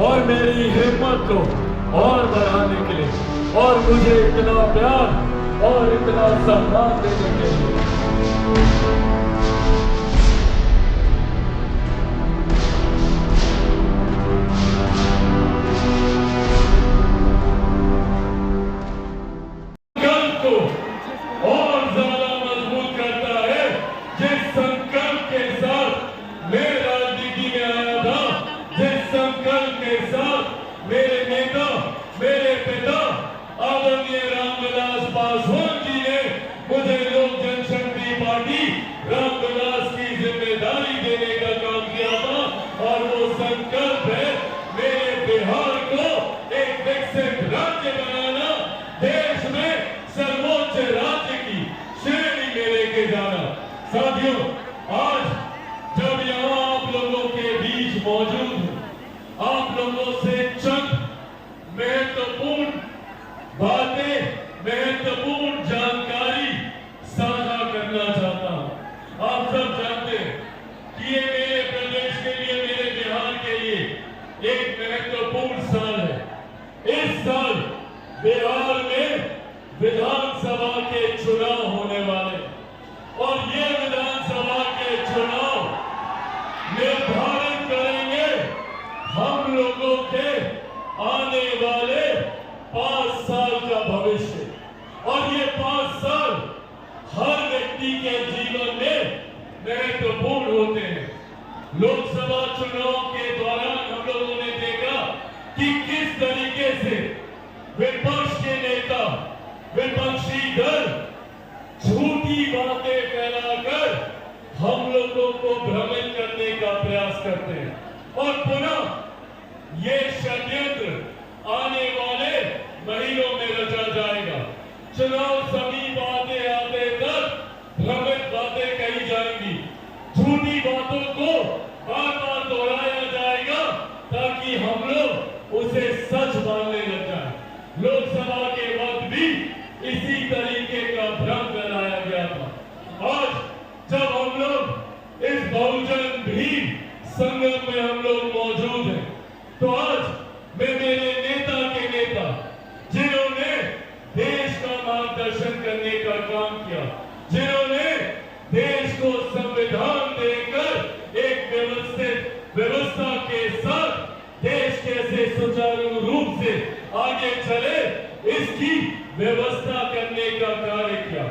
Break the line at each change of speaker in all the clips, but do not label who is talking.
और मेरी हिम्मत को और बढ़ाने के लिए और मुझे इतना प्यार और इतना सम्मान देने के लिए। मेरे पिता आदरणीय रामविलास पासवान जी ने मुझे लोक जनशक्ति पार्टी रामविलास की जिम्मेदारी देने का काम किया था और वो संकल्प है मेरे बिहार को एक विकसित राज्य बनाना, देश में सर्वोच्च राज्य की श्रेणी में लेके जाना। साथियों, आज जब यहाँ आप लोगों के बीच मौजूद हूँ, आप लोगों से चंद महत्वपूर्ण बातें, महत्वपूर्ण जानकारी साझा करना चाहता हूं। आप सब जानते हैं कि ये मेरे प्रदेश के लिए, मेरे बिहार के लिए एक महत्वपूर्ण साल है। इस साल बिहार में विधानसभा के चुनाव होने वाले और ये विधानसभा के चुनाव निर्धारित करेंगे हम लोगों के आने वाले 5 साल का भविष्य। और ये 5 साल हर व्यक्ति के जीवन में महत्वपूर्ण होते हैं। लोकसभा चुनाव के दौरान हम लोगों ने देखा कि किस तरीके से विपक्ष के नेता, विपक्षी दल झूठी बातें फैलाकर हम लोगों को भ्रमित करने का प्रयास करते हैं और पुनः ये षड्यंत्र आने वाले महीनों में रचा जाएगा। चुनाव समीप आते तक भ्रमित बातें कही जाएंगी, झूठी बातों को बार बार दोहराया जाएगा ताकि हम लोग उसे सच मानने लग जाए। लोकसभा के वक्त भी इसी तरीके का भ्रम फैलाया गया था। आज जब हम लोग इस बहुजन भीम संगम में हम लोग मौजूद हैं, तो आज मैं मेरे नेता के नेता, जिन्होंने देश का मार्गदर्शन करने का काम किया, जिन्होंने देश को संविधान देकर एक व्यवस्थित व्यवस्था के साथ देश कैसे सुचारू रूप से आगे चले इसकी व्यवस्था करने का कार्य किया।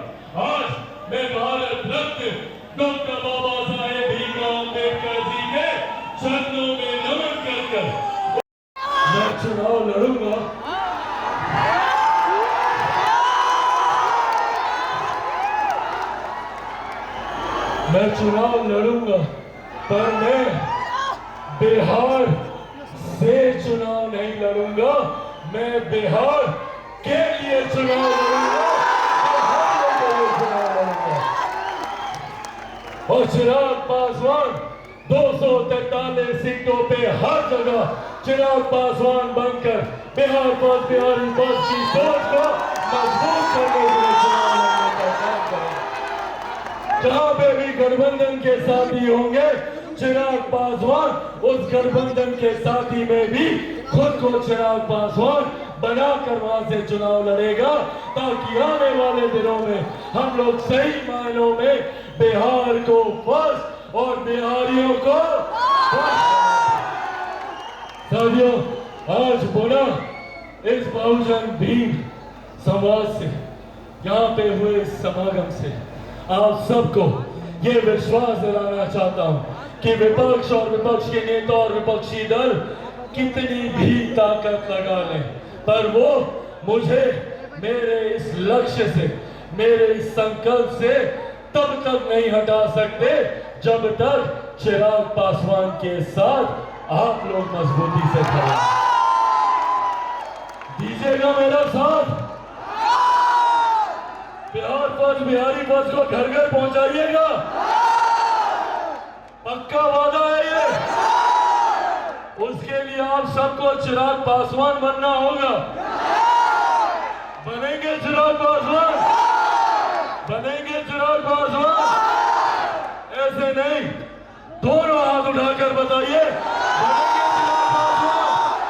आज मैं भारत रत्न डॉक्टर बाबा साहेब भीमराव अम्बेडकर जी के चरणों में नमन कर मैं चुनाव लड़ूंगा। मैं चुनाव लड़ूंगा, पर मैं बिहार से चुनाव नहीं लड़ूंगा। मैं बिहार के लिए चुनाव लड़ूंगा, बिहार के लिए चुनाव लड़ूंगा। और चिराग पासवान 243 सीटों पे हर जगह चिराग पासवान बनकर बिहार फर्स्ट, बिहारी फर्स्ट की सोच को मजबूत करने के लिए चुनाव लड़ने का काम करें। जहां पे भी गठबंधन के साथी होंगे, चिराग पासवान उस गठबंधन के साथी में भी खुद को चिराग पासवान बनाकर वहां से चुनाव लड़ेगा, ताकि आने वाले दिनों में हम लोग सही मायनों में बिहार को फर्स्ट और बिहारियों को साथियों, आज पुनः इस बहुजन भीम समाज से, यहाँ पे हुए समागम से आप सबको ये विश्वास दिलाना चाहता हूँ कि विपक्ष और विपक्ष के नेता और विपक्षी दल कितनी भी ताकत लगा लें, पर वो मुझे मेरे इस लक्ष्य से, मेरे इस संकल्प से तब तक नहीं हटा सकते जब तक चिराग पासवान के साथ आप लोग मजबूती से खड़े दीजिएगा मेरा साथ। बिहार फर्स्ट, बिहारी फर्स्ट को घर घर पहुंचाइएगा, पक्का वादा है ये। उसके लिए आप सबको चिराग पासवान बनना होगा। बनेंगे चिराग पासवान, बनेंगे चिराग पासवान। ऐसे नहीं, दोनों हाथ उठाकर बताइए, बनेंगे चिराग पासवान।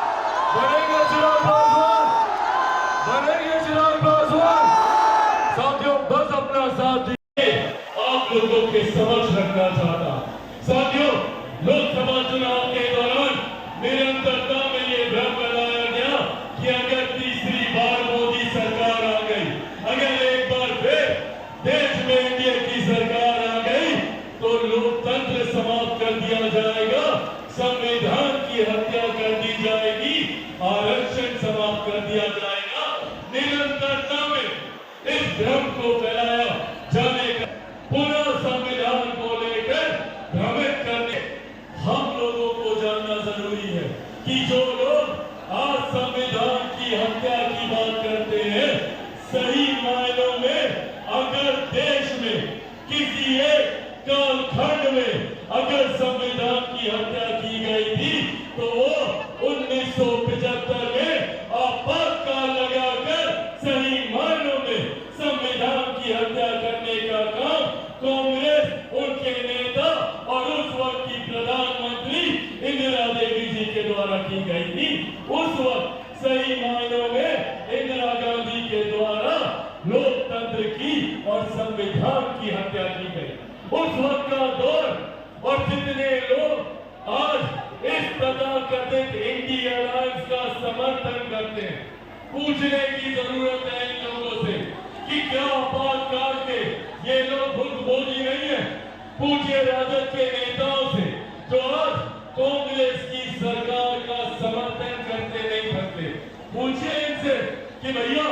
कि जो लोग आज संविधान की हत्या की बात करते हैं, सही मायनों में अगर देश में किसी एक कालखंड में अगर संविधान की हत्या की गई थी तो वो 1975 में आपातकाल लगाकर सही मायनों में संविधान की हत्या करने का काम कांग्रेस, उनके नेता और उस वक्त की प्रधानमंत्री इंदिरा देवी जी के द्वारा की गई थी। उस वक्त सही मायनों में इंदिरा गांधी के द्वारा लोकतंत्र की और संविधान की हत्या की गई। उस वक्त का दौर और जितने लोग आज इस तथाकथित इंडिया अलायंस का समर्थन करते हैं, पूछने की जरूरत है इन लोगों से कि क्या आपातकाल के ये लोग भुक्तभोगी नहीं है। पूछिए राजद के नेताओं से जो आज कांग्रेस की सरकार का समर्थन करते नहीं करते। पूछिए इनसे कि भैया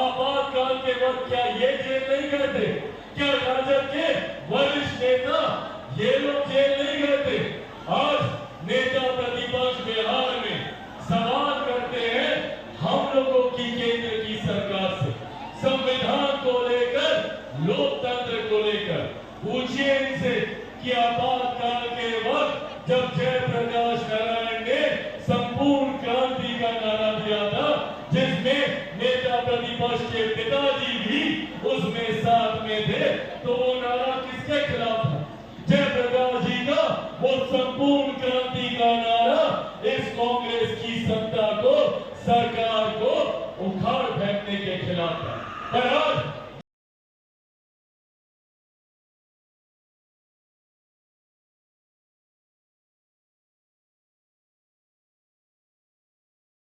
आपातकाल के वक्त क्या ये जेल नहीं गए थे? क्या राजद के वरिष्ठ नेता ये लोग जेल नहीं गए थे? आज नेता प्रतिपक्ष बिहार में सवाल करते हैं हम लोगों की केंद्र की सरकार से, संविधान को लेकर, लोकतंत्र को लेकर। पूछिए इनसे कि आपातकाल के वक्त जब जयप्रकाश नारायण ने संपूर्ण क्रांति का नारा दिया था, जिसमें नेता प्रतिपक्ष के पिताजी भी उसमें साथ में थे, तो वो नारा किसके खिलाफ था? जयप्रकाश जी का वो संपूर्ण क्रांति का नारा इस कांग्रेस की सत्ता को, सरकार को उखाड़ फेंकने के खिलाफ है। पर आज